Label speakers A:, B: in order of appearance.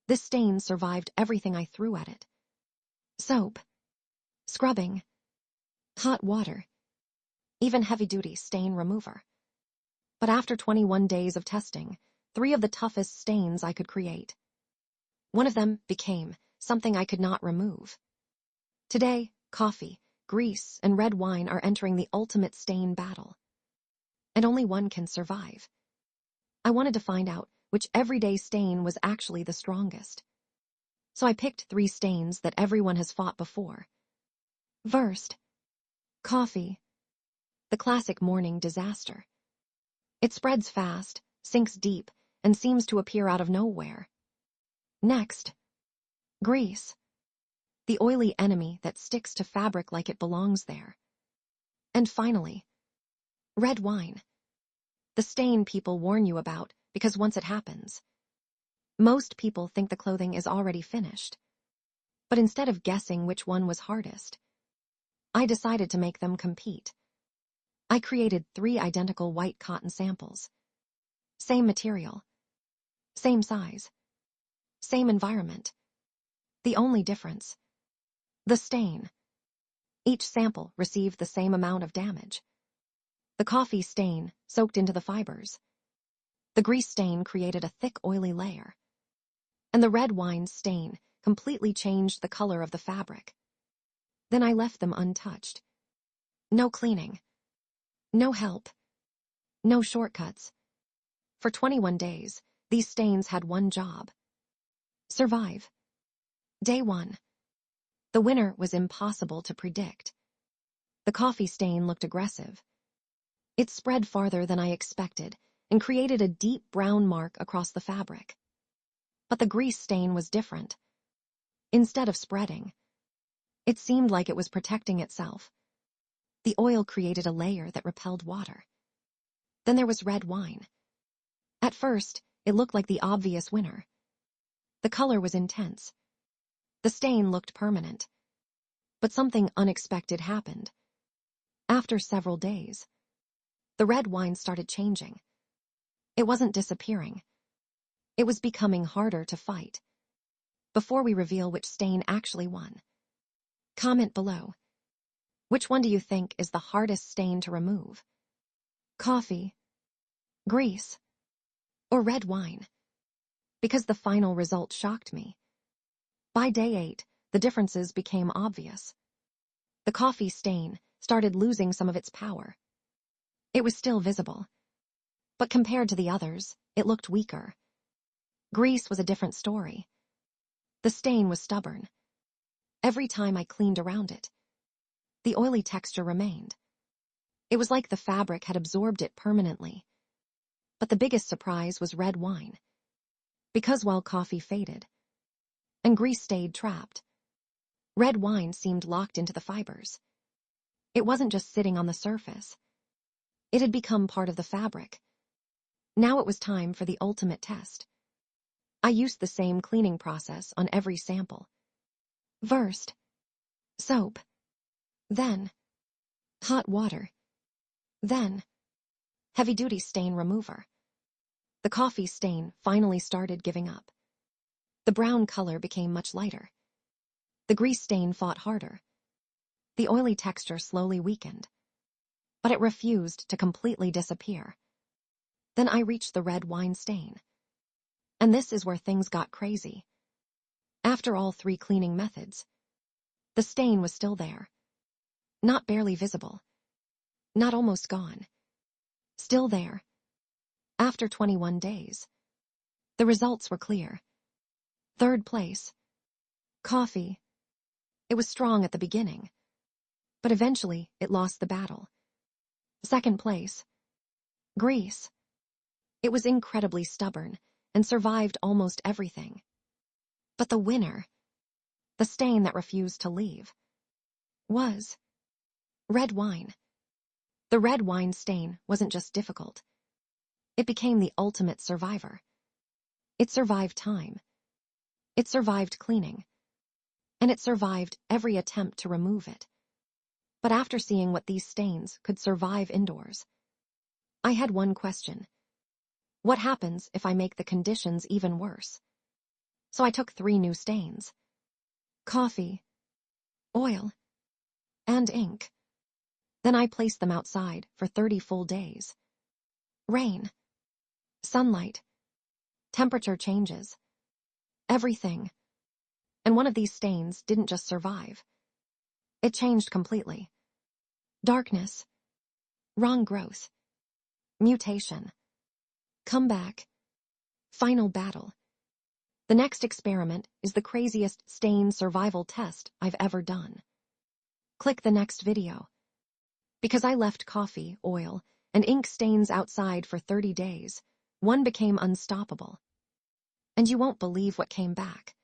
A: This stain survived everything I threw at it. Soap, scrubbing, hot water, even heavy-duty stain remover. But after 21 days of testing, 3 of the toughest stains I could create. One of them became something I could not remove. Today, coffee, grease, and red wine are entering the ultimate stain battle. And only one can survive. I wanted to find out which everyday stain was actually the strongest. So I picked 3 stains that everyone has fought before. First, coffee. The classic morning disaster. It spreads fast, sinks deep, and seems to appear out of nowhere. Next, grease. The oily enemy that sticks to fabric like it belongs there. And finally, red wine. The stain people warn you about because once it happens, most people think the clothing is already finished. But instead of guessing which one was hardest, I decided to make them compete. I created 3 identical white cotton samples. Same material, same size, same environment. The only difference, the stain. Each sample received the same amount of damage. The coffee stain soaked into the fibers. The grease stain created a thick, oily layer. And the red wine stain completely changed the color of the fabric. Then I left them untouched. No cleaning. No help. No shortcuts. For 21 days, these stains had one job. Survive. Day 1. The winner was impossible to predict. The coffee stain looked aggressive. It spread farther than I expected and created a deep brown mark across the fabric. But the grease stain was different. Instead of spreading, it seemed like it was protecting itself. The oil created a layer that repelled water. Then there was red wine. At first, it looked like the obvious winner. The color was intense. The stain looked permanent. But something unexpected happened. After several days, the red wine started changing. It wasn't disappearing. It was becoming harder to fight. Before we reveal which stain actually won, comment below. Which one do you think is the hardest stain to remove? Coffee, grease, or red wine? Because the final result shocked me. By day 8, the differences became obvious. The coffee stain started losing some of its power. It was still visible, but compared to the others, it looked weaker. Grease was a different story. The stain was stubborn. Every time I cleaned around it, the oily texture remained. It was like the fabric had absorbed it permanently. But the biggest surprise was red wine. Because while coffee faded, and grease stayed trapped, red wine seemed locked into the fibers. It wasn't just sitting on the surface. It had become part of the fabric. Now it was time for the ultimate test. I used the same cleaning process on every sample. First, soap. Then, hot water. Then, heavy-duty stain remover. The coffee stain finally started giving up. The brown color became much lighter. The grease stain fought harder. The oily texture slowly weakened. But it refused to completely disappear. Then I reached the red wine stain. And this is where things got crazy. After all 3 cleaning methods, the stain was still there. Not barely visible. Not almost gone. Still there. After 21 days. The results were clear. 3rd place. Coffee. It was strong at the beginning, but eventually it lost the battle. 2nd place. Grease. It was incredibly stubborn and survived almost everything. But the winner, the stain that refused to leave, was red wine. The red wine stain wasn't just difficult. It became the ultimate survivor. It survived time. It survived cleaning. And it survived every attempt to remove it. But after seeing what these stains could survive indoors, I had one question. What happens if I make the conditions even worse? So I took 3 new stains: coffee, oil, and ink. Then I placed them outside for 30 full days. Rain, sunlight, temperature changes, everything. And one of these stains didn't just survive. It changed completely. Darkness, wrong growth, mutation, comeback, final battle. The next experiment is the craziest stain survival test I've ever done. Click the next video. Because I left coffee, oil, and ink stains outside for 30 days, one became unstoppable. And you won't believe what came back.